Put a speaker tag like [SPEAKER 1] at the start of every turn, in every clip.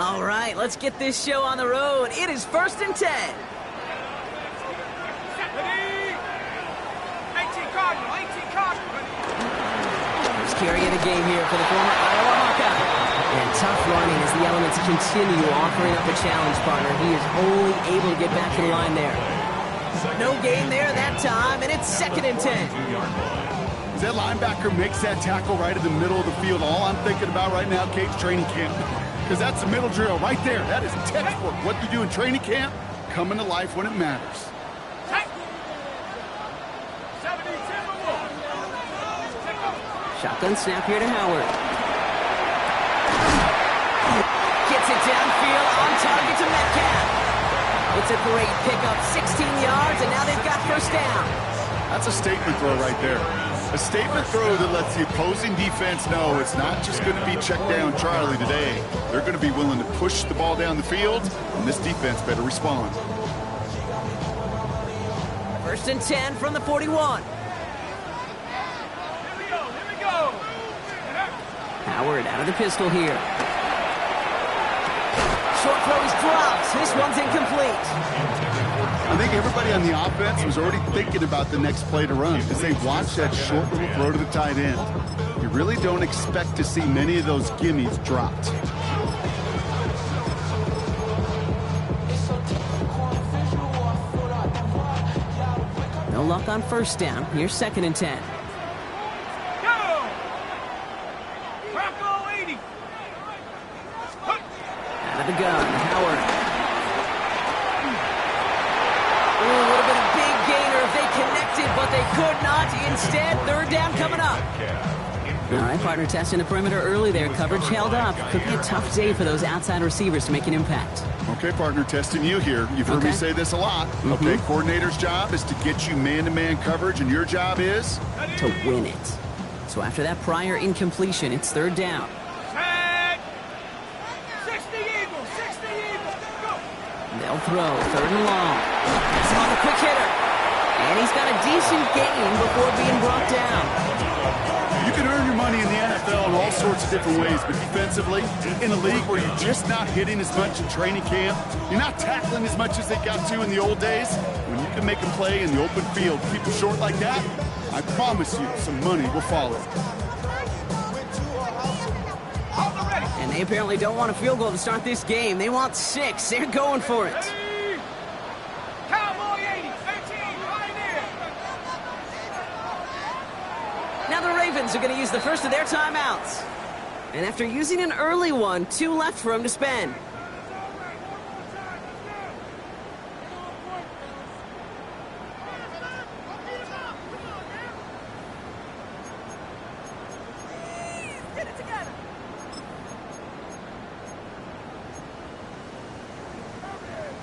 [SPEAKER 1] All right, let's get this show on the road. It is 1st and 10. First carry of the game here for the former Iowa Hawkeye. And tough running as the Elements continue offering up a challenge, partner. He is only able to get back to the line there. No gain there that time, and it's 2nd and 10.
[SPEAKER 2] That linebacker makes that tackle right in the middle of the field. All I'm thinking about right now, Kate's training camp. Because that's the middle drill right there. That is textbook. What you do in training camp, coming to life when it matters.
[SPEAKER 1] Shotgun snap here to Howard. Gets it downfield, on target to Metcalf. It's a great pickup, 16 yards, and now they've got 1st down.
[SPEAKER 2] That's a statement throw right there. A statement throw that lets the opposing defense know it's not just going to be check down Charlie today. They're going to be willing to push the ball down the field, and this defense better respond.
[SPEAKER 1] 1st and 10 from the 41. Howard out of the pistol here. Short throw is dropped. This one's incomplete.
[SPEAKER 2] I think everybody on the offense was already thinking about the next play to run as they watched that short little throw to the tight end. You really don't expect to see many of those gimmies dropped.
[SPEAKER 1] No luck on 1st down. Here's 2nd and 10. Out of the gun, Howard. Would have been a big gainer if they connected, but they could not. Instead, 3rd down coming up. All right, partner, testing the perimeter early there. Coverage held up. Could be a tough day for those outside receivers to make an impact.
[SPEAKER 2] Okay, partner, testing you here. You've heard me say this a lot. Okay, coordinator's job is to get you man-to-man coverage, and your job is?
[SPEAKER 1] To win it. So after that prior incompletion, it's 3rd down. They'll throw 3rd and long. That's on the quick hitter. And he's got a decent gain before being brought down.
[SPEAKER 2] You can earn your money in the NFL in all sorts of different ways, but defensively, in a league where you're just not hitting as much in training camp, you're not tackling as much as they got to in the old days, when you can make a play in the open field, people short like that, I promise you some money will follow.
[SPEAKER 1] And they apparently don't want a field goal to start this game. They want 6. They're going for it.
[SPEAKER 3] Cowboy 80, 13, right there.
[SPEAKER 1] Now the Ravens are going to use the first of their timeouts. And after using an early one, 2 left for them to spend.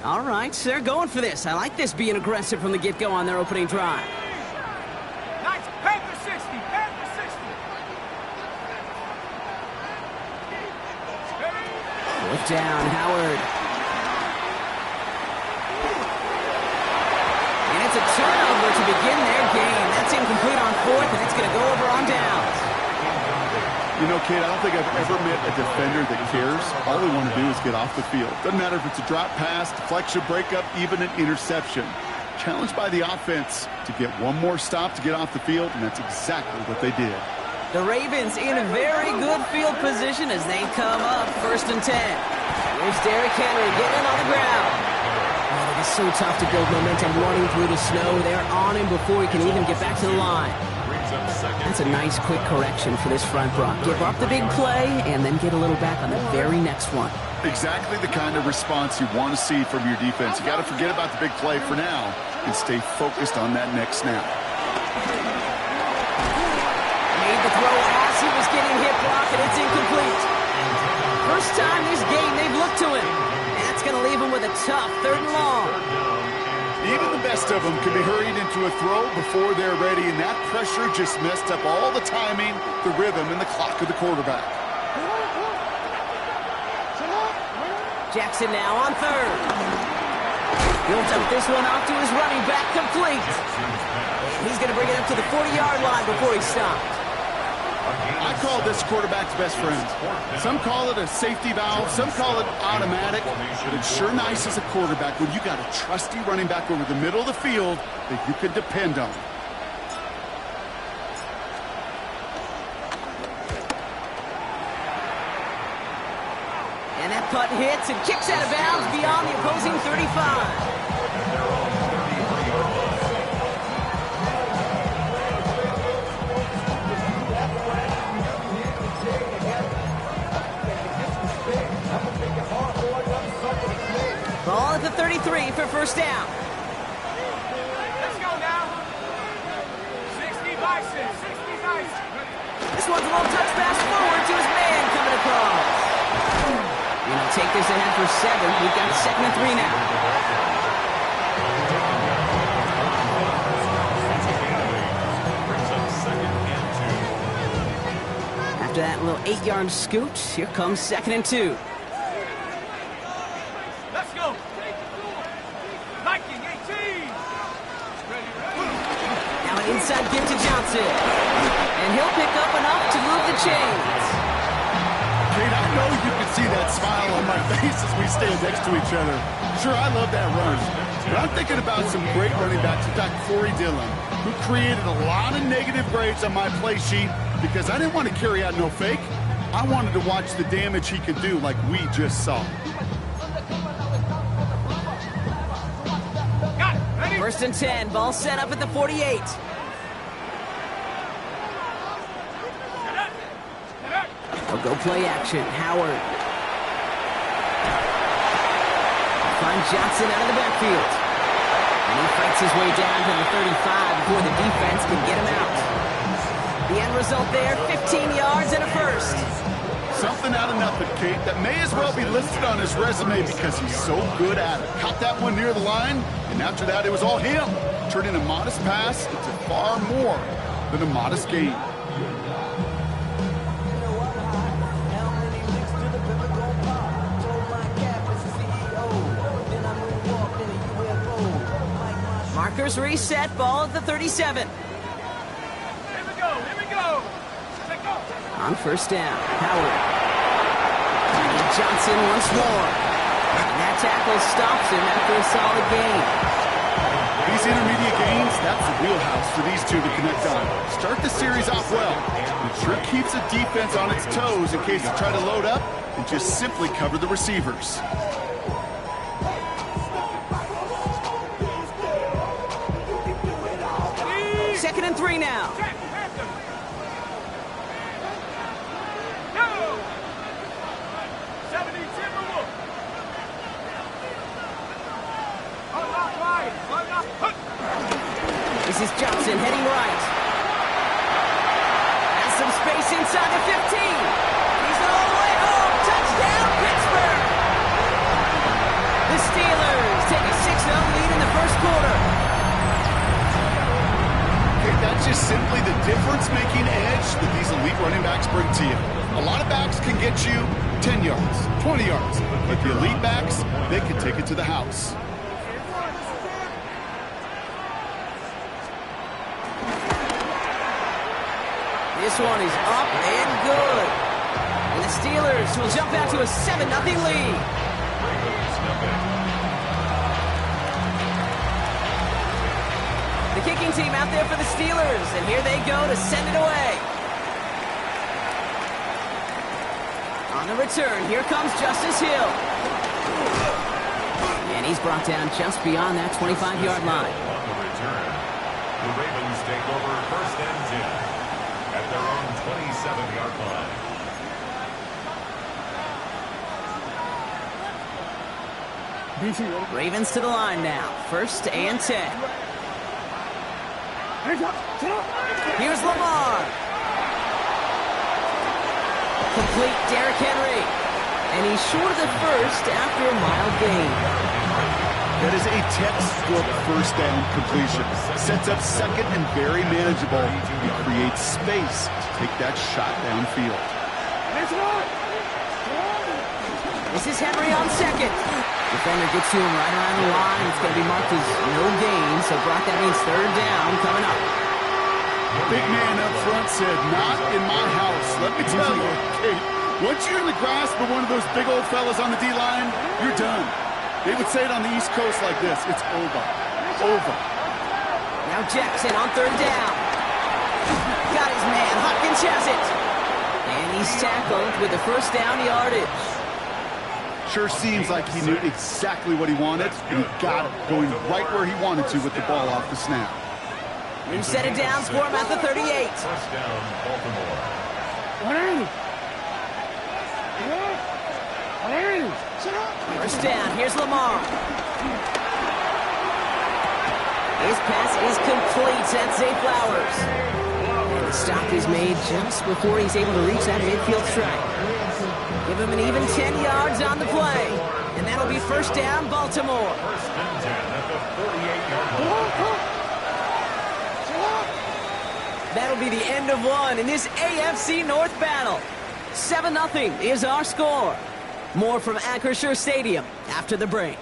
[SPEAKER 1] All right, so they're going for this. I like this being aggressive from the get-go on their opening drive.
[SPEAKER 3] Nice. Panther 60. Panther 60.
[SPEAKER 1] 4th down, Howard. And it's a turnover to begin their game. That's incomplete on 4th, and it's going to go over on downs.
[SPEAKER 2] You know, Kate, I don't think I've ever met a defender that cares. All they want to do is get off the field. Doesn't matter if it's a drop pass, deflection, breakup, even an interception. Challenged by the offense to get one more stop to get off the field, and that's exactly what they did.
[SPEAKER 1] The Ravens in a very good field position as they come up 1st and 10. Here's Derrick Henry getting on the ground. Oh, it is so tough to build momentum running through the snow. They're on him before he can even get back to the line. That's a nice quick correction for this front block. Give up the big play and then get a little back on the very next one.
[SPEAKER 2] Exactly the kind of response you want to see from your defense. You got to forget about the big play for now and stay focused on that next snap.
[SPEAKER 1] Made the throw as he was getting hit blocked, and it's incomplete. First time this game they've looked to him. That's going to leave him with a tough 3rd and long.
[SPEAKER 2] Even the best of them can be hurried into a throw before they're ready, and that pressure just messed up all the timing, the rhythm, and the clock of the quarterback.
[SPEAKER 1] Jackson now on 3rd. He'll dump this one off to his running back, complete. And he's going to bring it up to the 40-yard line before he stopped.
[SPEAKER 2] I call this quarterback's best friend. Some call it a safety valve, some call it automatic, but it's sure nice as a quarterback when you got a trusty running back over the middle of the field that you can depend on.
[SPEAKER 1] And that putt hits and kicks out of bounds beyond the opposing 35. Ball at the 33 for first down.
[SPEAKER 3] Let's go now. 60 by 6. 60 by 6.
[SPEAKER 1] This one's a little touch pass forward to his man coming across. You know, take this ahead for 7. We've got 2nd and 3 now. After that little 8-yard scoot, here comes 2nd and 2.
[SPEAKER 3] Let's go. Viking 18.
[SPEAKER 1] Now an inside give to Johnson. And he'll pick up enough to move the chains.
[SPEAKER 2] Kate, I know you can see that smile on my face as we stand next to each other. Sure, I love that run. But I'm thinking about some great running backs. In fact, Corey Dillon, who created a lot of negative grades on my play sheet because I didn't want to carry out no fake. I wanted to watch the damage he could do like we just saw.
[SPEAKER 3] Got it. Ready?
[SPEAKER 1] 1st and 10, ball set up at the 48.
[SPEAKER 3] Get up.
[SPEAKER 1] They'll go play action. Howard. Find Johnson out of the backfield. And he fights his way down to the 35 before the defense can get him out. The end result there, 15 yards and a first.
[SPEAKER 2] Something out of nothing, Kate, that may as well be listed on his resume because he's so good at it. Caught that one near the line, and after that it was all him, turning a modest pass into far more than a modest gain.
[SPEAKER 1] Markers reset, ball at the 37.
[SPEAKER 3] Here we go. Here we go. Let's go.
[SPEAKER 1] On first down, Howard. And Johnson once more. And that tackle stops him after a solid gain.
[SPEAKER 2] These intermediate gains, that's the wheelhouse for these two to connect on. Start the series off well. It sure keeps the defense on its toes in case they try to load up and just simply cover the receivers.
[SPEAKER 1] 2nd and 3 now.
[SPEAKER 3] Jack Panther. Go. 70 Timberwolf. Unlock right. Unlock. Hook.
[SPEAKER 1] This is Johnson heading right. Has some space inside the 15. He's all the way home. Touchdown, Pittsburgh. The Steelers take a 6-0 lead in the first quarter.
[SPEAKER 2] That's just simply the difference-making edge that these elite running backs bring to you. A lot of backs can get you 10 yards, 20 yards, but the elite backs, they can take it to the house.
[SPEAKER 1] This one is up and good. And the Steelers will jump out to a 7-0 lead. The kicking team out there for the Steelers, and here they go to send it away. On the return, here comes Justice Hill. And he's brought down just beyond that 25-yard line.
[SPEAKER 4] On the return, the Ravens take over 1st and 10 at their own 27-yard line.
[SPEAKER 1] Ravens to the line now, 1st and 10. Here's Lamar. Complete Derrick Henry. And he's short of the first after a mild gain.
[SPEAKER 2] That is a textbook first down completion. Sets up 2nd and very manageable. He creates space to take that shot downfield.
[SPEAKER 1] This is Henry on 2nd. Defender gets to him right around the line. It's going to be marked as no gain. So, Brock, that means 3rd down coming up.
[SPEAKER 2] Big man up front said, "Not in my house." Let me tell you, Kate, once you're in the grasp of one of those big old fellas on the D-line, you're done. They would say it on the East Coast like this: it's over. Over.
[SPEAKER 1] Now Jackson on third down. Got his man. Hopkins has it. And he's tackled with the first down yardage.
[SPEAKER 2] Sure seems like he knew exactly what he wanted, and he got it, going right where he wanted to with the ball off the snap.
[SPEAKER 1] We've set it down for him at the 38.
[SPEAKER 4] First down, Baltimore.
[SPEAKER 1] First down. Here's Lamar. His pass is complete. That's Zay Flowers. And the stop is made just before he's able to reach that midfield strike. Give him an even 10 yards on the play. And that'll be first down, Baltimore.
[SPEAKER 4] First and 10 at the 48-yard line.
[SPEAKER 1] That'll be the end of one in this AFC North battle. 7-0 is our score. More from Acrisure Stadium after the break.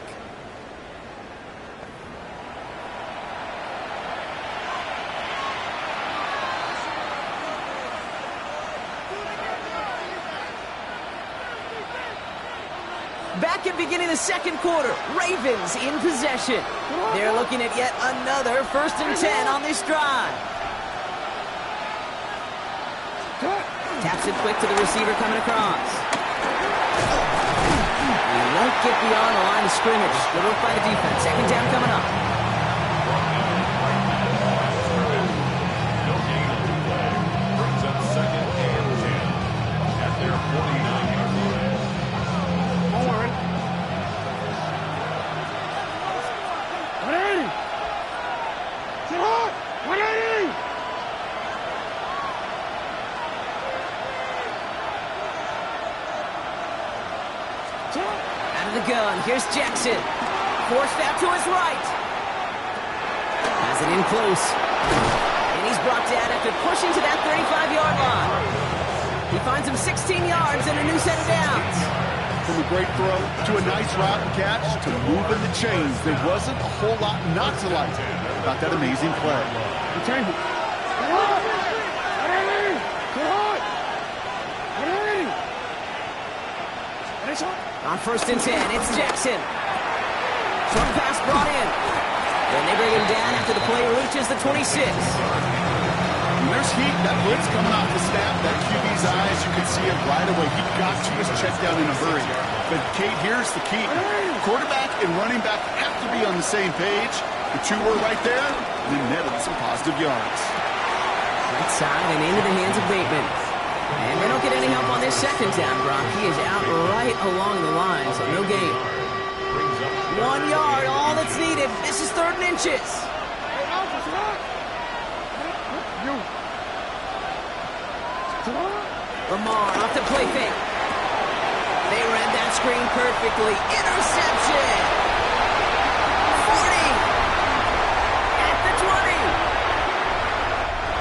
[SPEAKER 1] Back at beginning the second quarter, Ravens in possession. They're looking at yet another first and 10 on this drive. Taps it quick to the receiver coming across. He won't get beyond the line of scrimmage. Good work by the defense. Second down coming up.
[SPEAKER 4] No gain on the play. Brings up second and 10 at their 49-yard line.
[SPEAKER 1] Out of the gun. Here's Jackson. Forced out to his right. Has it in close. And he's brought down after pushing to that 35-yard line. He finds him 16 yards and a new set of downs.
[SPEAKER 2] From a great throw to a nice route and catch to moving the chains, there wasn't a whole lot not to like about that amazing play.
[SPEAKER 1] On first and 10, it's Jackson. Short pass brought in. Then they bring him down after the play reaches the 26.
[SPEAKER 2] And there's heat. That blitz coming off the snap. That QB's eyes, you can see it right away. He got to his check down in a hurry. But, Kate, here's the key. Quarterback and running back have to be on the same page. The two were right there, and then netted some positive yards.
[SPEAKER 1] Right side and into the hands of Bateman. And they don't get any help on this second down, Brock. He is out right along the line, so no gain. 1 yard, all that's needed. This is third and inches. Lamar off the play fake. They read that screen perfectly. Interception. 40. At the 20.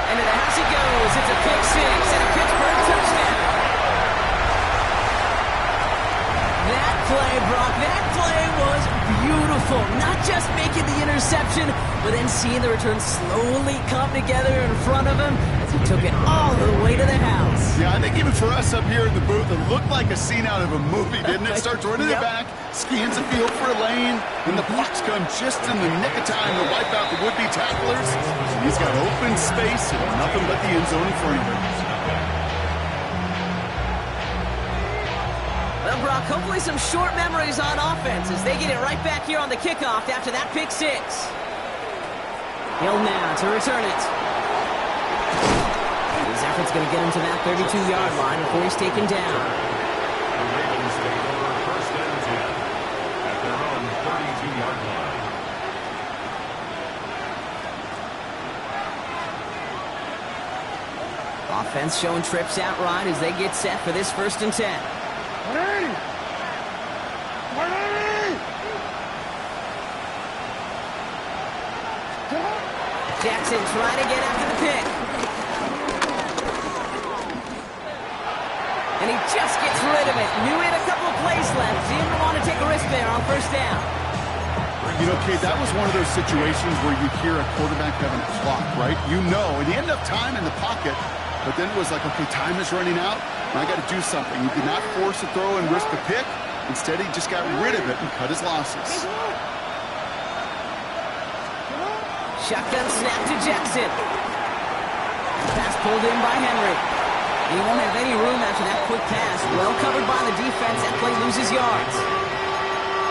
[SPEAKER 1] And to the house he goes. It's a pick six and a Pittsburgh touchdown. That play, Brock, that play was beautiful. Not just making the interception, but then seeing the return slowly come together in front of him as he took it all the way to the house.
[SPEAKER 2] Yeah, I think even for us up here in the booth, it looked like a scene out of a movie, didn't it? Starts running it back, scans the field for a lane, and the blocks come just in the nick of time to wipe out the would-be tacklers. And he's got open space and nothing but the end zone in front of him.
[SPEAKER 1] Well, Brock, hopefully some short memories on offense as they get it right back here on the kickoff after that pick six. Hill now to return it. His effort's going to get him to that 32-yard line before he's taken down.
[SPEAKER 4] The Ravens take over first and 10 at their own 32-yard line.
[SPEAKER 1] Offense showing trips out right as they get set for this first and 10. Jackson trying to get after the pick. And he just gets rid of it. Knew he had a couple of plays left. Didn't want to take a risk there on first down.
[SPEAKER 2] You know, Kate, that was one of those situations where you hear a quarterback having a clock, right? You know, and he ended up time in the pocket, but then it was like, okay, time is running out, and I got to do something. He did not force a throw and risk a pick. Instead, he just got rid of it and cut his losses.
[SPEAKER 1] Shotgun snap to Jackson. Pass pulled in by Henry. He won't have any room after that quick pass. Well covered by the defense. That play loses yards.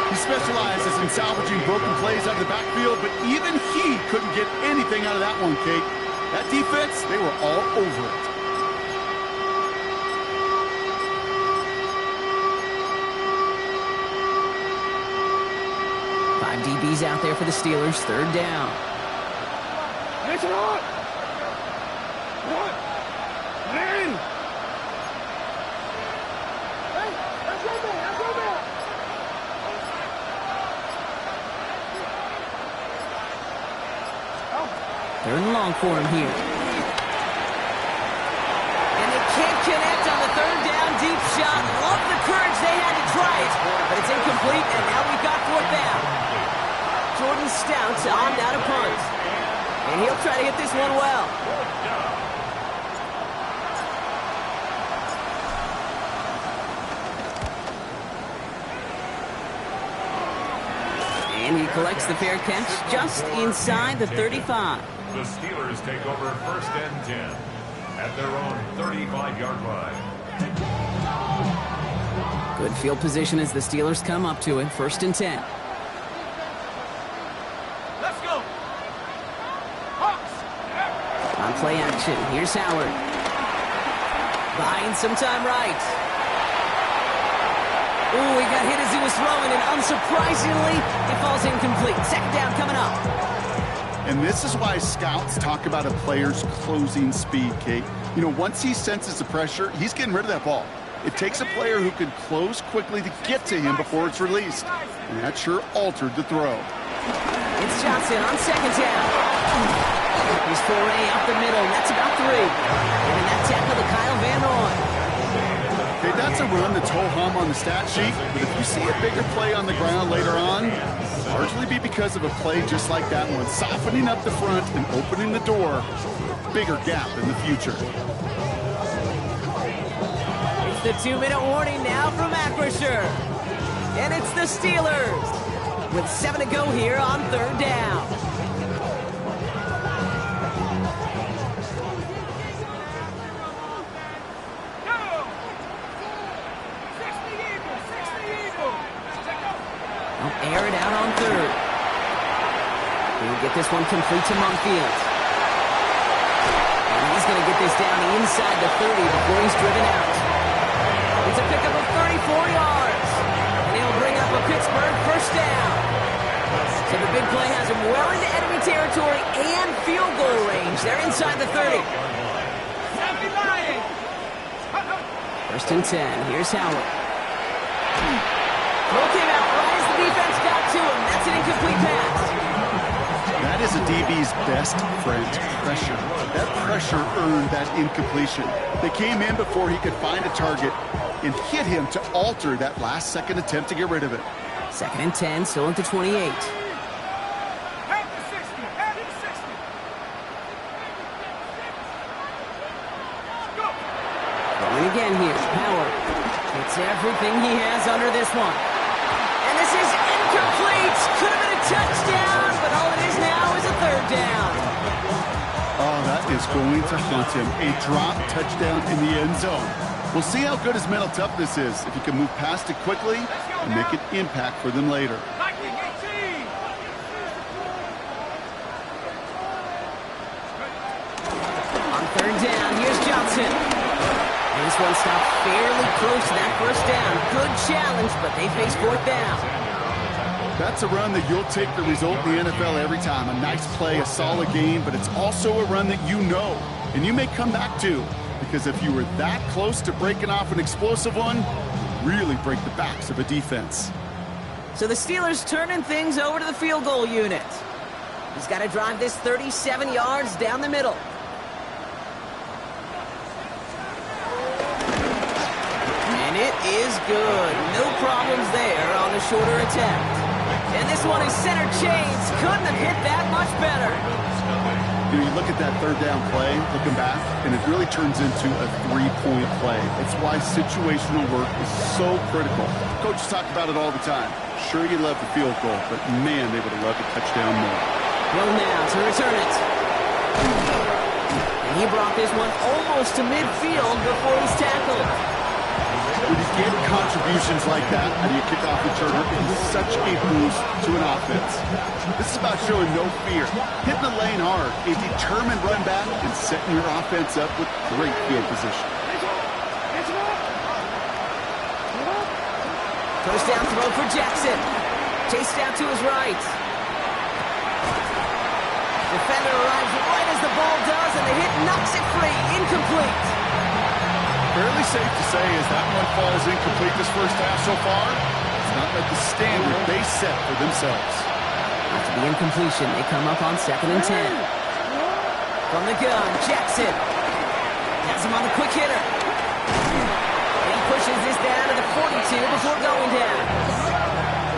[SPEAKER 2] He specializes in salvaging broken plays out of the backfield, but even he couldn't get anything out of that one, Kate. That defense, they were all over it.
[SPEAKER 1] Five DBs out there for the Steelers. Third down.
[SPEAKER 3] Listen on! What? Man! Hey, that's your man! That's your man!
[SPEAKER 1] Third and long for him here. And they can't connect on the third down deep shot. Love the courage they had to try it, but it's incomplete, and now we've got fourth down. Jordan Stout on down to punt. And he'll try to hit this one well. And he collects the fair catch just inside the 35.
[SPEAKER 4] The Steelers take over first and 10 at their own 35-yard line.
[SPEAKER 1] Good field position as the Steelers come up to it. First and 10.
[SPEAKER 3] Let's go! Hawks!
[SPEAKER 1] On play action, here's Howard. Buying some time right. Ooh, he got hit as he was throwing, and unsurprisingly, it falls incomplete. Second down coming up.
[SPEAKER 2] And this is why scouts talk about a player's closing speed, Kate. You know, once he senses the pressure, he's getting rid of that ball. It takes a player who can close quickly to get to him before it's released. And that sure altered the throw.
[SPEAKER 1] It's Johnson on second down. He's foray up the middle. That's about 3. And that tackle to Kyle Van Noy.
[SPEAKER 2] Okay, that's a run that's ho-hum on the stat sheet, but if you see a bigger play on the ground later on, it'll largely be because of a play just like that one, softening up the front and opening the door, bigger gap in the future.
[SPEAKER 1] It's the 2-minute warning now from Acrisure. And it's the Steelers with 7 to go here on third down. Air it out on third. He'll get this one complete to Monfield. And he's going to get this down inside the 30 before he's driven out. It's a pickup of 34 yards. And he'll bring up a Pittsburgh first down. So the big play has him well into enemy territory and field goal range. They're inside the 30. First and 10. Here's Howard. Throw came out right as the defense got to him. That's an incomplete pass.
[SPEAKER 2] That is a DB's best friend, pressure. That pressure earned that incompletion. They came in before he could find a target and hit him to alter that last-second attempt to get rid of it.
[SPEAKER 1] Second and 10, still at the 28.
[SPEAKER 3] Head to 60! Head to 60! Go!
[SPEAKER 1] Going again here, Power. It's everything he has under this one. And this is incomplete. Could have been a touchdown, but all it is now is a third down.
[SPEAKER 2] Oh, that is going to haunt him. A drop touchdown in the end zone. We'll see how good his mental toughness is if he can move past it quickly and make an impact for them later.
[SPEAKER 1] On third down, here's Johnson. And this one stopped fairly close to that first down. Good challenge, but they face fourth down.
[SPEAKER 2] That's a run that you'll take the result in the NFL every time. A nice play, a solid game, but it's also a run that you know and you may come back to, because if you were that close to breaking off an explosive one, really break the backs of a defense.
[SPEAKER 1] So the Steelers turning things over to the field goal unit. He's got to drive this 37 yards down the middle. And it is good. No problems there on the shorter attempt. And this one is center change. Couldn't have hit that much better.
[SPEAKER 2] You know, you look at that third down play, looking back, and it really turns into a three-point play. It's why situational work is so critical. Coaches talk about it all the time. Sure, you love the field goal, but man, they would have loved a touchdown more.
[SPEAKER 1] Well, now to return it. And he brought this one almost to midfield before he's tackled.
[SPEAKER 2] When you get contributions like that out of your kickoff returner, it is such a boost to an offense. This is about showing no fear, hitting the lane hard, a determined run back, and setting your offense up with great field position.
[SPEAKER 1] First down throw for Jackson. Chased out to his right. Defender arrives right as the ball does, and the hit knocks it free. Incomplete.
[SPEAKER 2] Fairly safe to say as that one falls incomplete this first half so far, it's not like the standard they set for themselves.
[SPEAKER 1] After the incompletion, they come up on 2nd and 10. From the gun, Jackson. Has him on the quick hitter. And he pushes this down to the 42 before going down.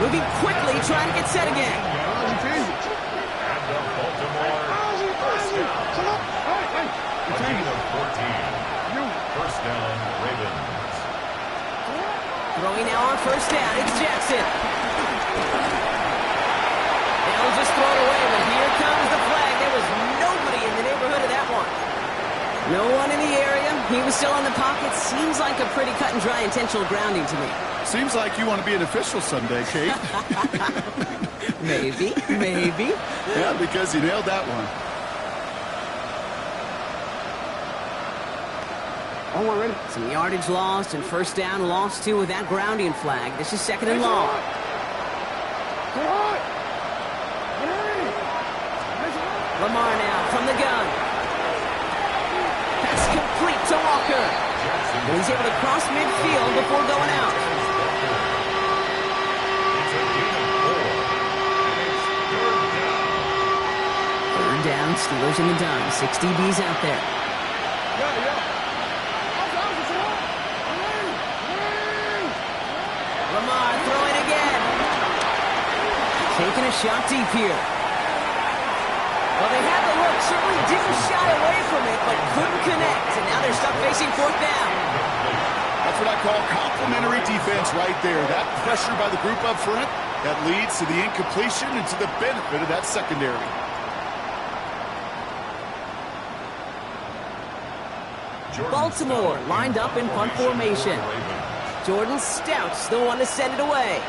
[SPEAKER 1] Moving quickly, trying to get set again.
[SPEAKER 4] And the Baltimore first down. A gain of 14. First down, Ravens.
[SPEAKER 1] Throwing now on first down, it's Jackson. They'll just throw it away, but here comes the flag. There was nobody in the neighborhood of that one. No one in the area. He was still in the pocket. Seems like a pretty cut and dry intentional grounding to me.
[SPEAKER 2] Seems like you want to be an official someday, Kate.
[SPEAKER 1] Maybe.
[SPEAKER 2] Yeah, because you nailed that one.
[SPEAKER 1] Some yardage lost and first down lost too with that grounding flag. This is 2nd and long. Lamar now from the gun. Pass complete to Walker. And he's able to cross midfield before going out. Third down, Steelers in the dime. 6 DBs out there. Lamar throwing again. Taking a shot deep here. Well, they had the look, certainly didn't shy away from it, but couldn't connect. And now they're stuck facing 4th down.
[SPEAKER 2] That's what I call complimentary defense right there. That pressure by the group up front, that leads to the incompletion and to the benefit of that secondary.
[SPEAKER 1] Baltimore lined up in punt formation. Jordan Stout's the one to send it away.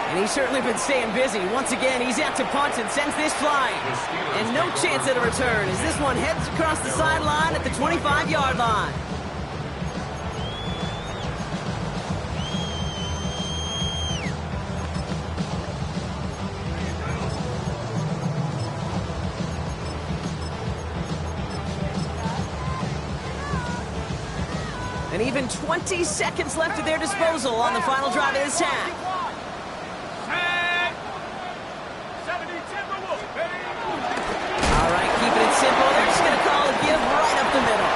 [SPEAKER 1] And he's certainly been staying busy. Once again, he's out to punt and sends this flying. And no chance at a return as this one heads across the sideline at the 25-yard line. And even 20 seconds left at their disposal on the final drive of this half. All right, keeping it simple. They're just going to call a give right up the middle.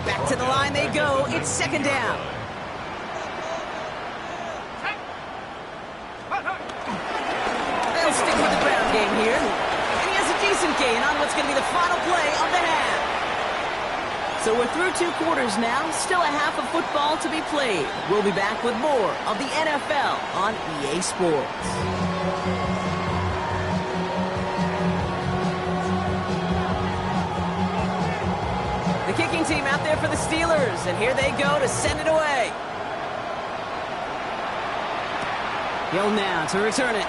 [SPEAKER 1] Back to the line they go. It's 2nd down. They'll stick with the ground game here. And he has a decent gain on what's going to be the final play of the half. So we're through 2 quarters now. Still a half of football to be played. We'll be back with more of the NFL on EA Sports. The kicking team out there for the Steelers, and here they go to send it away. Hill now to return it.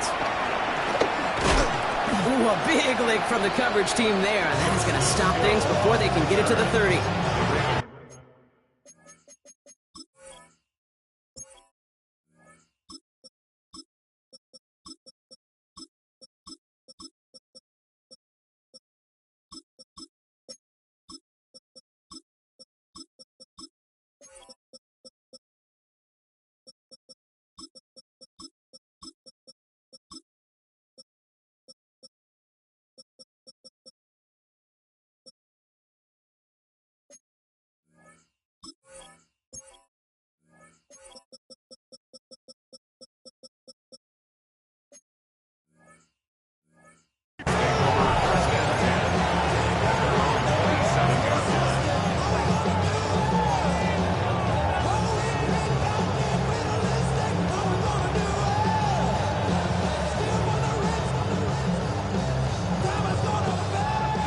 [SPEAKER 1] Ooh, a big lick from the coverage team there. That is going to stop things before they can get it to the 30.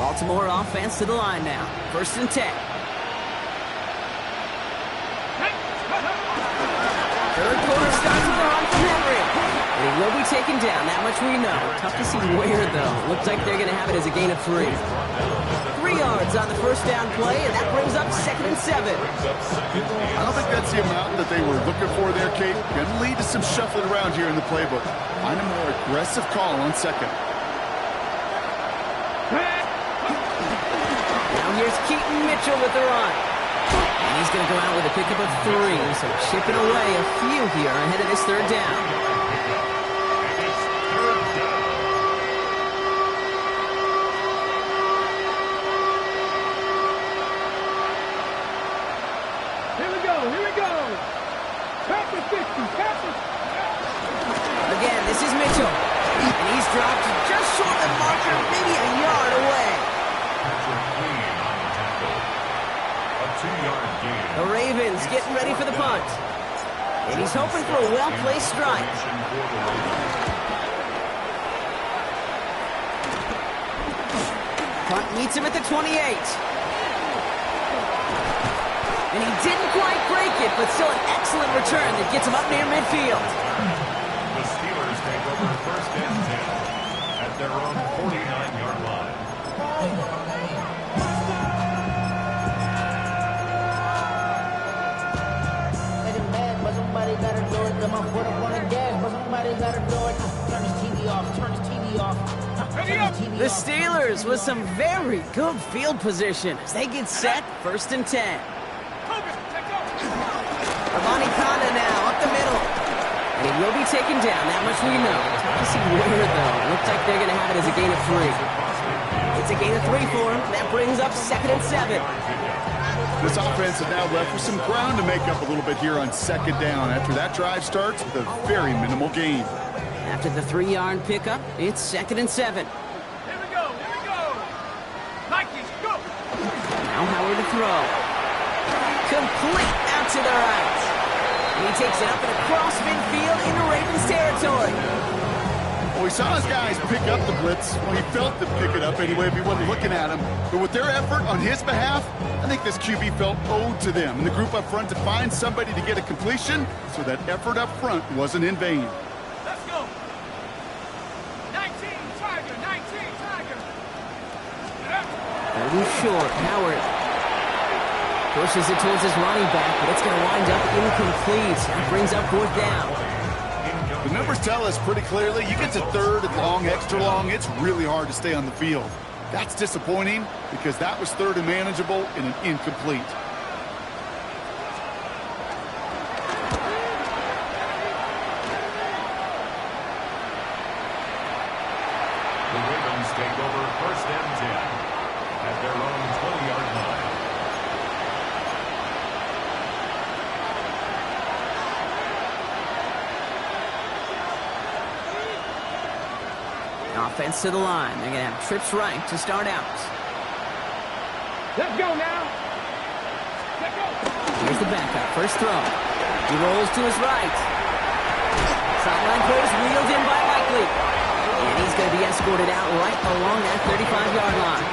[SPEAKER 1] Baltimore offense to the line now. 1st and 10. Third quarter starts with a run from Henry. And he will be taken down. That much we know. Tough to see where, though. Looks like they're going to have it as a gain of 3. 3 yards on the first down play, and that brings up 2nd and 7.
[SPEAKER 2] I don't think that's the amount that they were looking for there, Kate. Going to lead to some shuffling around here in the playbook. Find a more aggressive call on 2nd.
[SPEAKER 1] Now here's Keaton Mitchell with the run. And he's going to go out with a pickup of 3, so chipping away a few here ahead of this 3rd down.
[SPEAKER 3] Here we go. Pass the 50, pass it.
[SPEAKER 1] Again, this is Mitchell. And he's dropped just short of the marker, maybe a yard away. The Ravens getting ready for the punt. And he's hoping for a well-placed strike. Punt meets him at the 28. And he didn't quite break it, but still an excellent return that gets him up near midfield.
[SPEAKER 4] The Steelers take over 1st and 10 at their own 49-yard line.
[SPEAKER 5] Somebody gotta do it. Come on, put up on the gas, but somebody gotta do it. Turn his TV off. Turn his TV off. Turn his TV
[SPEAKER 1] The
[SPEAKER 5] off.
[SPEAKER 1] Steelers with some very good field position as they get set. 1st and 10. Avani Kanda now up the middle. And he will be taken down. That much we know. Tough to see where, though. Looks like they're going to have it as a gain of 3. It's a gain of 3 for him. That brings up 2nd and 7.
[SPEAKER 2] This offense is now left with some ground to make up a little bit here on 2nd down. After that drive starts with a very minimal gain.
[SPEAKER 1] After the 3-yard pickup, it's 2nd and 7.
[SPEAKER 3] Here we go. Nikes, go.
[SPEAKER 1] Now Howard to throw. Complete out to the right. And he takes it up and across midfield into Ravens territory.
[SPEAKER 2] Well, we saw his guys pick up the blitz. Well, he felt them pick it up anyway if he wasn't looking at him. But with their effort on his behalf, I think this QB felt owed to them. And the group up front to find somebody to get a completion, so that effort up front wasn't in vain.
[SPEAKER 3] Let's go. 19, Tiger.
[SPEAKER 1] 30 short, Howard pushes it towards his running back, but it's going to wind up incomplete. That brings up 4th down.
[SPEAKER 2] The numbers tell us pretty clearly, you get to 3rd and long, extra long, it's really hard to stay on the field. That's disappointing because that was 3rd and manageable and an incomplete.
[SPEAKER 4] The Ravens take over 1st and 10 at their own 20-yard line.
[SPEAKER 1] Offense to the line. They're going to have trips right to start out.
[SPEAKER 3] Let's go now. Let's go.
[SPEAKER 1] Here's the backup. First throw. He rolls to his right. Sideline players wheeled in by Likely. And he's going to be escorted out right along that 35-yard line.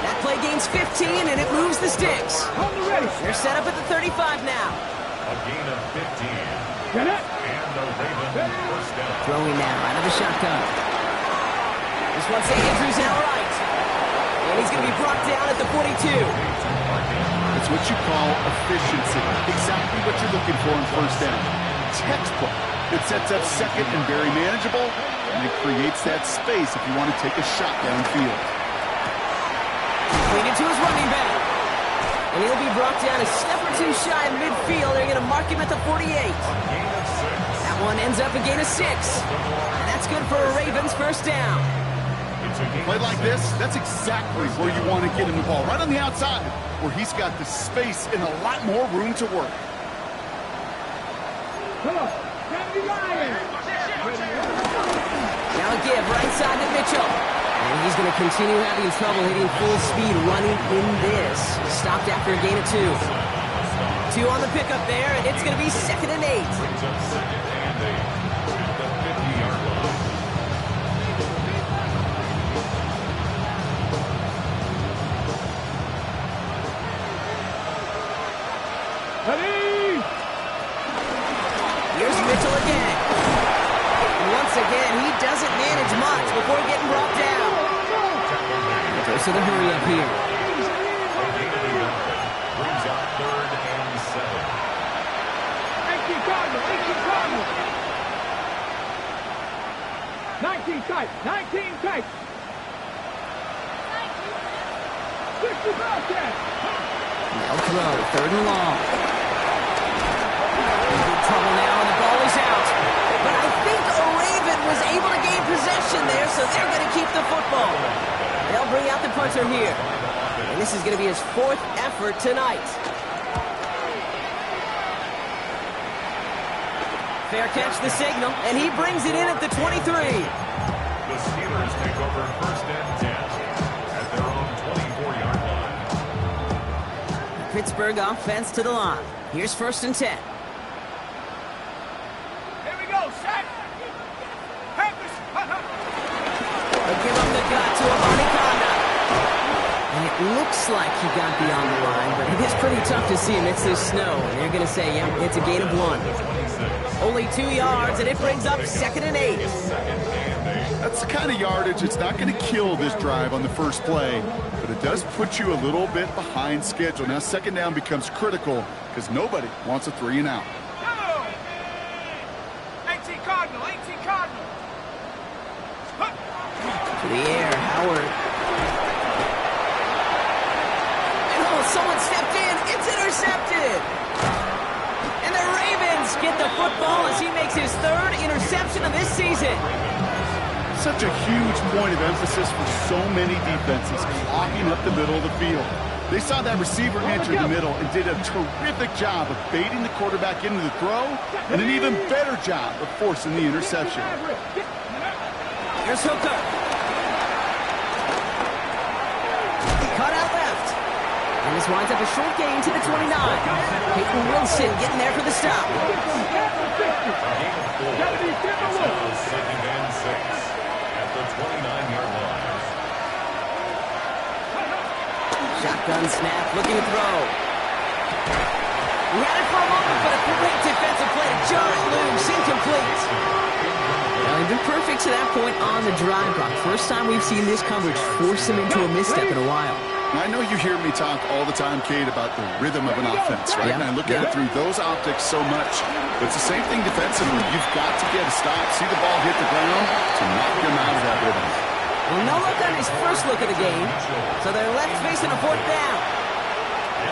[SPEAKER 1] That play gains 15, and it moves the sticks.
[SPEAKER 3] Hold the ready.
[SPEAKER 1] They're set up at the 35 now.
[SPEAKER 4] A gain of 15.
[SPEAKER 3] Get it.
[SPEAKER 4] And the Ravens 1st down.
[SPEAKER 1] Throwing now out of the shotgun. This one's Andrews now right. And he's going to be brought down at the 42.
[SPEAKER 2] It's what you call efficiency. Exactly what you're looking for in 1st down. Textbook. It sets up 2nd and very manageable, and it creates that space if you want to take a shot downfield.
[SPEAKER 1] Clean it to his running back. And he'll be brought down a step or 2 shy of midfield. They're going to mark him at the 48. That one ends up a gain of 6. And that's good for a Ravens 1st down.
[SPEAKER 2] Play like this, that's exactly where you want to get him the ball. Right on the outside, where he's got the space and a lot more room to work.
[SPEAKER 3] Come on. Can't be lying.
[SPEAKER 1] Now a give right side to Mitchell. And he's going to continue having trouble hitting full speed running in this. Stopped after a gain of 2. 2 on the pickup there, and it's going to be 2nd and 8.
[SPEAKER 4] Brings up 2nd and 8 at the 50-yard line.
[SPEAKER 1] Mitchell again. Once again, he doesn't manage much before getting brought down. Goes to the hurry up here.
[SPEAKER 4] Brings up 3rd and 7.
[SPEAKER 3] 18 Cardinal, 18 Cardinal. 19 tight, 19 tight. 60 Bobcats.
[SPEAKER 1] They'll throw, 3rd and long. In trouble now, and the ball is out. But I think Raven was able to gain possession there, so they're going to keep the football. They'll bring out the punter here. And this is going to be his 4th effort tonight. Fair catch the signal, and he brings it in at the 23.
[SPEAKER 4] The Steelers take over 1st and 10 at their own 24-yard line.
[SPEAKER 1] Pittsburgh offense to the line. Here's 1st and 10.
[SPEAKER 3] Here we go, set.
[SPEAKER 1] They'll give him the gut to Amani Conda. And it looks like he got beyond the line, but it is pretty tough to see amidst this snow. And they're going to say, yeah, it's a gain of 1. Only 2 yards, and it brings up 2nd and 8.
[SPEAKER 2] That's the kind of yardage it's not going to kill this drive on the first play, but it does put you a little bit behind schedule. Now 2nd down becomes critical because nobody wants a 3 and out.
[SPEAKER 3] 18 Cardinal, 18 Cardinal.
[SPEAKER 1] To the air, Howard. And oh, someone stepped in. It's intercepted. And the Ravens get the football as he makes his 3rd interception of this season.
[SPEAKER 2] Such a huge point of emphasis for so many defenses, clogging up the middle of the field. They saw that receiver enter the middle and did a terrific job of baiting the quarterback into the throw, and an even better job of forcing the interception.
[SPEAKER 1] Here's Hooker. Cut out left. And this winds up a short gain to the 29. Peyton Wilson getting there for the stop.
[SPEAKER 4] Second and 6 at the 29-yard line.
[SPEAKER 1] Shotgun snap, looking to throw. He had it for a moment, but a great defensive play to John Loose, incomplete. Well, they've been perfect to that point on the drive block. First time we've seen this coverage force him into a misstep in a while.
[SPEAKER 2] I know you hear me talk all the time, Kate, about the rhythm of an offense, right?
[SPEAKER 1] Yeah.
[SPEAKER 2] And I look at it through those optics so much. But it's the same thing defensively. You've got to get a stop, see the ball hit the ground to knock them out of that rhythm.
[SPEAKER 1] Well, no look on his first look at the game, so they're left facing a 4th down.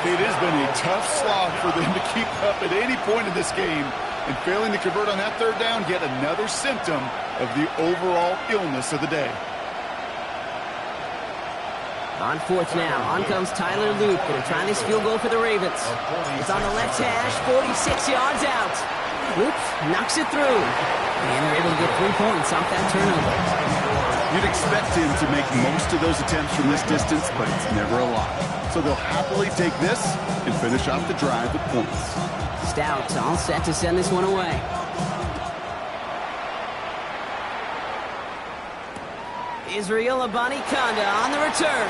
[SPEAKER 2] It has been a tough slog for them to keep up at any point in this game. And failing to convert on that 3rd down, yet another symptom of the overall illness of the day.
[SPEAKER 1] On 4th now, on comes Tyler Luke, going to try this field goal for the Ravens. It's on the left hash, 46 yards out. Luke knocks it through, and they're able to get 3 points off that turnover.
[SPEAKER 2] You'd expect him to make most of those attempts from this distance, but it's never a lot. So they'll happily take this and finish off the drive with points.
[SPEAKER 1] Stout all set to send this one away. Israel Abanikanda on the return.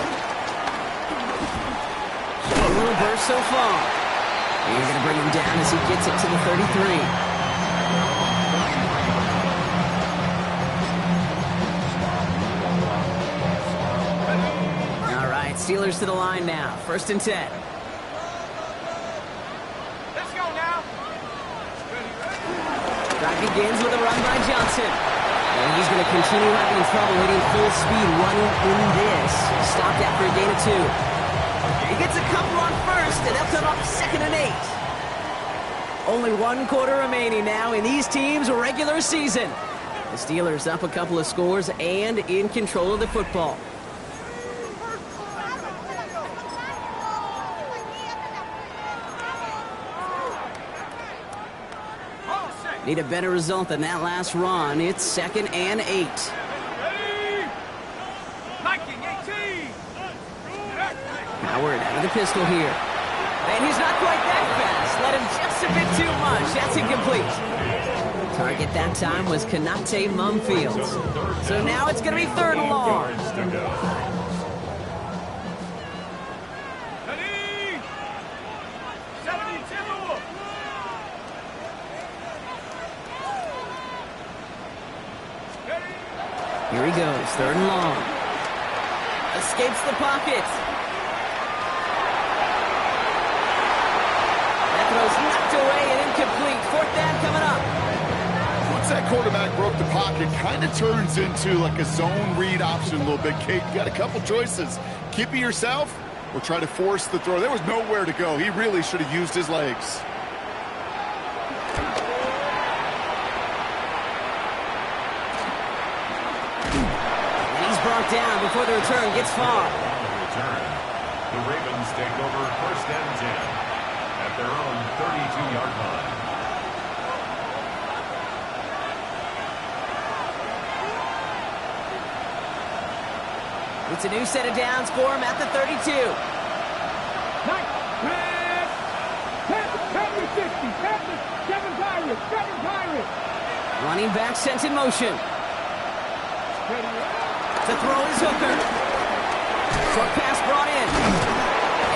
[SPEAKER 1] A little burst so far. You're going to bring him down as he gets it to the 33. All right, Steelers to the line now. 1st and 10.
[SPEAKER 3] Let's go now.
[SPEAKER 1] Drive begins with a run by Johnson. And he's going to continue having trouble hitting full speed running in this. Stopped after a gain of 2. He gets a couple on 1st, and they'll come up 2nd and 8. Only 1 quarter remaining now in these teams' regular season. The Steelers up a couple of scores and in control of the football. Need a better result than that last run. It's 2nd and 8.
[SPEAKER 3] Ready? Liking 18.
[SPEAKER 1] Howard out of the pistol here. And he's not quite that fast. Let him just a bit too much. That's incomplete. Target that time was Kanate Mumfield. So now it's going to be 3rd and long.
[SPEAKER 3] Ready? 72.
[SPEAKER 1] Here he goes, 3rd and long. Escapes the pocket. That throw's knocked away and incomplete. 4th down coming up.
[SPEAKER 2] Once that quarterback broke the pocket, kind of turns into like a zone read option a little bit. Kate, you got a couple choices. Keep it yourself or try to force the throw. There was nowhere to go. He really should have used his legs.
[SPEAKER 1] And he's brought down before the return gets far.
[SPEAKER 4] Return. The Ravens take over 1st and 10 at their own 32-yard line.
[SPEAKER 1] It's a new set of downs for him at the 32.
[SPEAKER 3] Nice. Pass the 60. Pass the 7 Pirates. 7 Pirates.
[SPEAKER 1] Running back sent in motion. To throw is Hooker. Short pass brought in.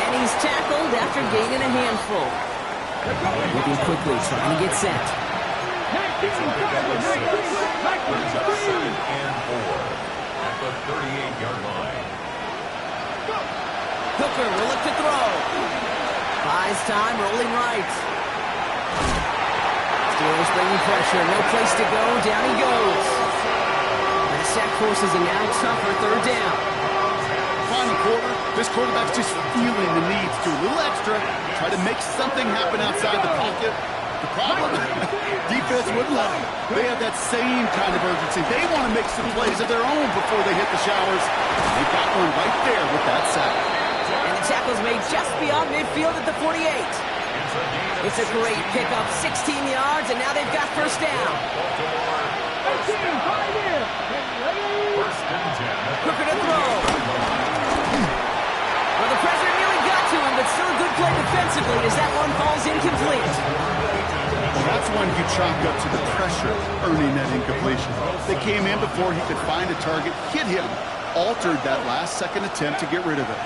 [SPEAKER 1] And he's tackled after gaining a handful. Moving quickly, trying to get set.
[SPEAKER 4] It's a pickup of 6. Brings up 2nd and 4 at the 38-yard line.
[SPEAKER 1] Hooker will look to throw. Buys time, rolling right. Steelers bringing pressure, no place to go, down he goes. And the sack forces a now tougher 3rd down.
[SPEAKER 2] Final quarter, this quarterback's just feeling the need to do a little extra, try to make something happen outside the pocket. The problem, defense wouldn't let them. They have that same kind of urgency. They want to make some plays of their own before they hit the showers. They got one right there with that sack.
[SPEAKER 1] And the tackle's made just beyond midfield at the 48. It's a great pickup, 16 yards, and now they've got 1st down.
[SPEAKER 3] 18, 5 in.
[SPEAKER 4] First and 10.
[SPEAKER 1] Hooker to throw. Well, the pressure nearly got to him, but still a good play defensively as that one falls incomplete.
[SPEAKER 2] That's when you chalk up to the pressure earning that incompletion. They came in before he could find a target, hit him, altered that last-second attempt to get rid of it.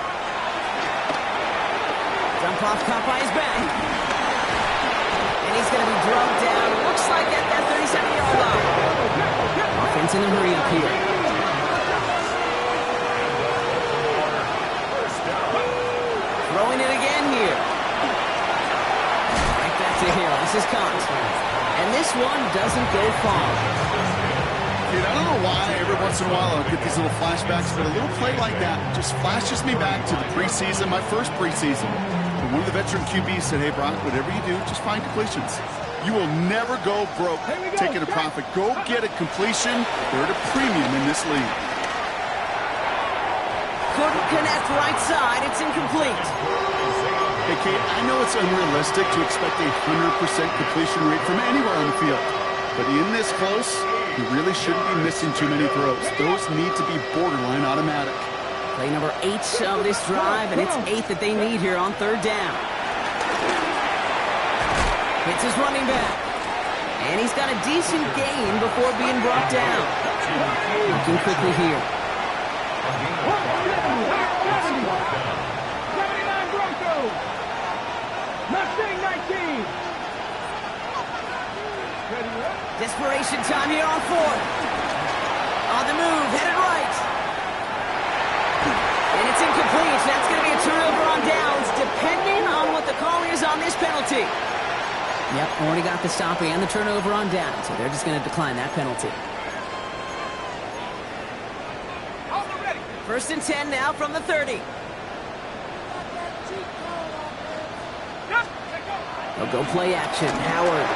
[SPEAKER 1] Jump off, caught by his back. And he's going to be drugged down, looks like at that 37-yard line. Offense in a hurry up here. Throwing it again here. Right back to Hill. This is caught. And this one doesn't go far.
[SPEAKER 2] Dude, I don't know why every once in a while I'll get these little flashbacks, but a little play like that just flashes me back to the preseason, my first preseason. And one of the veteran QBs said, hey, Brock, whatever you do, just find completions. You will never go broke taking a profit. Go get a completion. They're at a premium in this league.
[SPEAKER 1] Couldn't connect right side. It's incomplete.
[SPEAKER 2] Hey, Kate, I know it's unrealistic to expect a 100% completion rate from anywhere on the field. But in this close, you really shouldn't be missing too many throws. Those need to be borderline automatic.
[SPEAKER 1] Play number 8 of this drive, and it's 8 that they need here on 3rd down. Hits his running back. And he's got a decent gain before being brought down. Looking quickly here.
[SPEAKER 3] 79 Broncos. Mustang 19.
[SPEAKER 1] Desperation time here on 4th. On the move, headed right. And it's incomplete. That's going to be a turnover on downs, depending on what the call is on this penalty. Yep, already got the stop and the turnover on down, so they're just going to decline that penalty. 1st and 10 now from the 30. They'll go play action. Howard.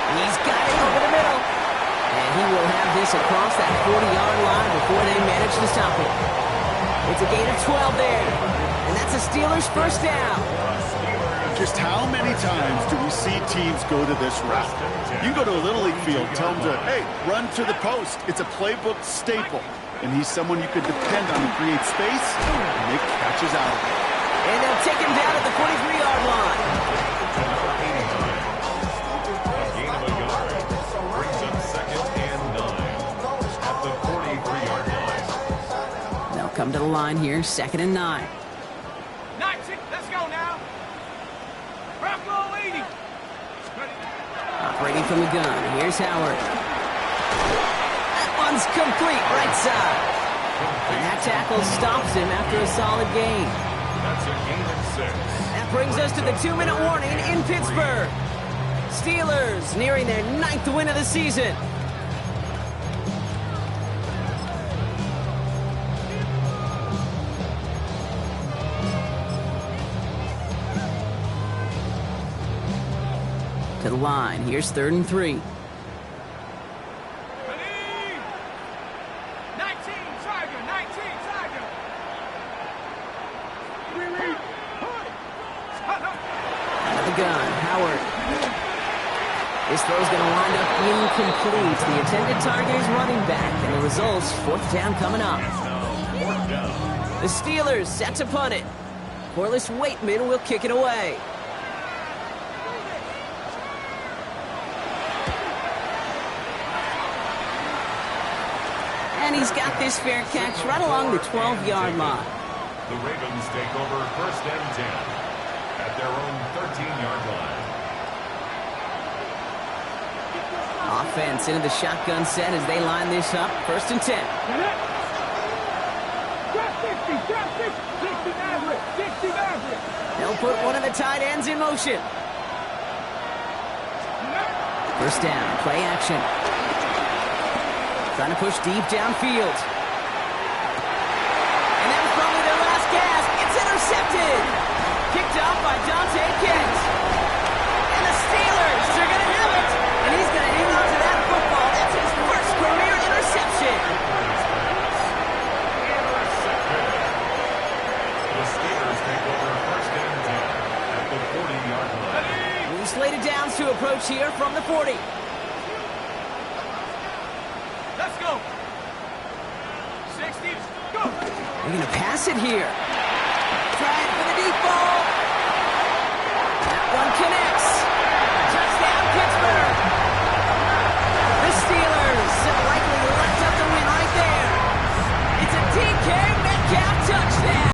[SPEAKER 1] He's got it over the middle. And he will have this across that 40-yard line before they manage to stop it. It's a gain of 12 there. And that's a Steelers 1st down.
[SPEAKER 2] Just how many times do we see teams go to this route? You go to a Little League field, tell them to, hey, run to the post. It's a playbook staple. And he's someone you could depend on to create space and make catches out of it.
[SPEAKER 1] And they'll take him down at the 43-yard line.
[SPEAKER 4] A gain of a yard. Brings up 2nd and 9 at the 43-yard line.
[SPEAKER 1] They'll come to the line here, 2nd and 9.
[SPEAKER 3] Let's go now. Bronco 80.
[SPEAKER 1] Operating from the gun. Here's Howard. one's complete, right side. And that tackle stops him after a solid gain.
[SPEAKER 4] That's a gain of 6.
[SPEAKER 1] That brings us to the 2-minute warning in Pittsburgh. Steelers nearing their 9th win of the season. To the line. Here's 3rd and 3. Gun, Howard. This throw's going to wind up incomplete. The intended target is running back, and the result's 4th down coming up. The Steelers set to punt it. Corliss Waitman will kick it away. And he's got this fair catch right along the 12-yard line.
[SPEAKER 4] The Ravens take over 1st and 10. At their own 13-yard line.
[SPEAKER 1] Offense into the shotgun set as they line this up. 1st and 10. They'll put one of the tight ends in motion. 1st down, play action. Trying to push deep downfield. And that was probably their last gasp. It's intercepted. Kicked off by Dante Kent. And the Steelers are going to have it. And he's going to hang on to that football. That's his first career interception.
[SPEAKER 4] The Steelers take over 1st and 10 at the 40-yard line.
[SPEAKER 1] We slated downs to approach here from the 40.
[SPEAKER 3] Let's go. 60, go.
[SPEAKER 1] They're going to pass it here. Try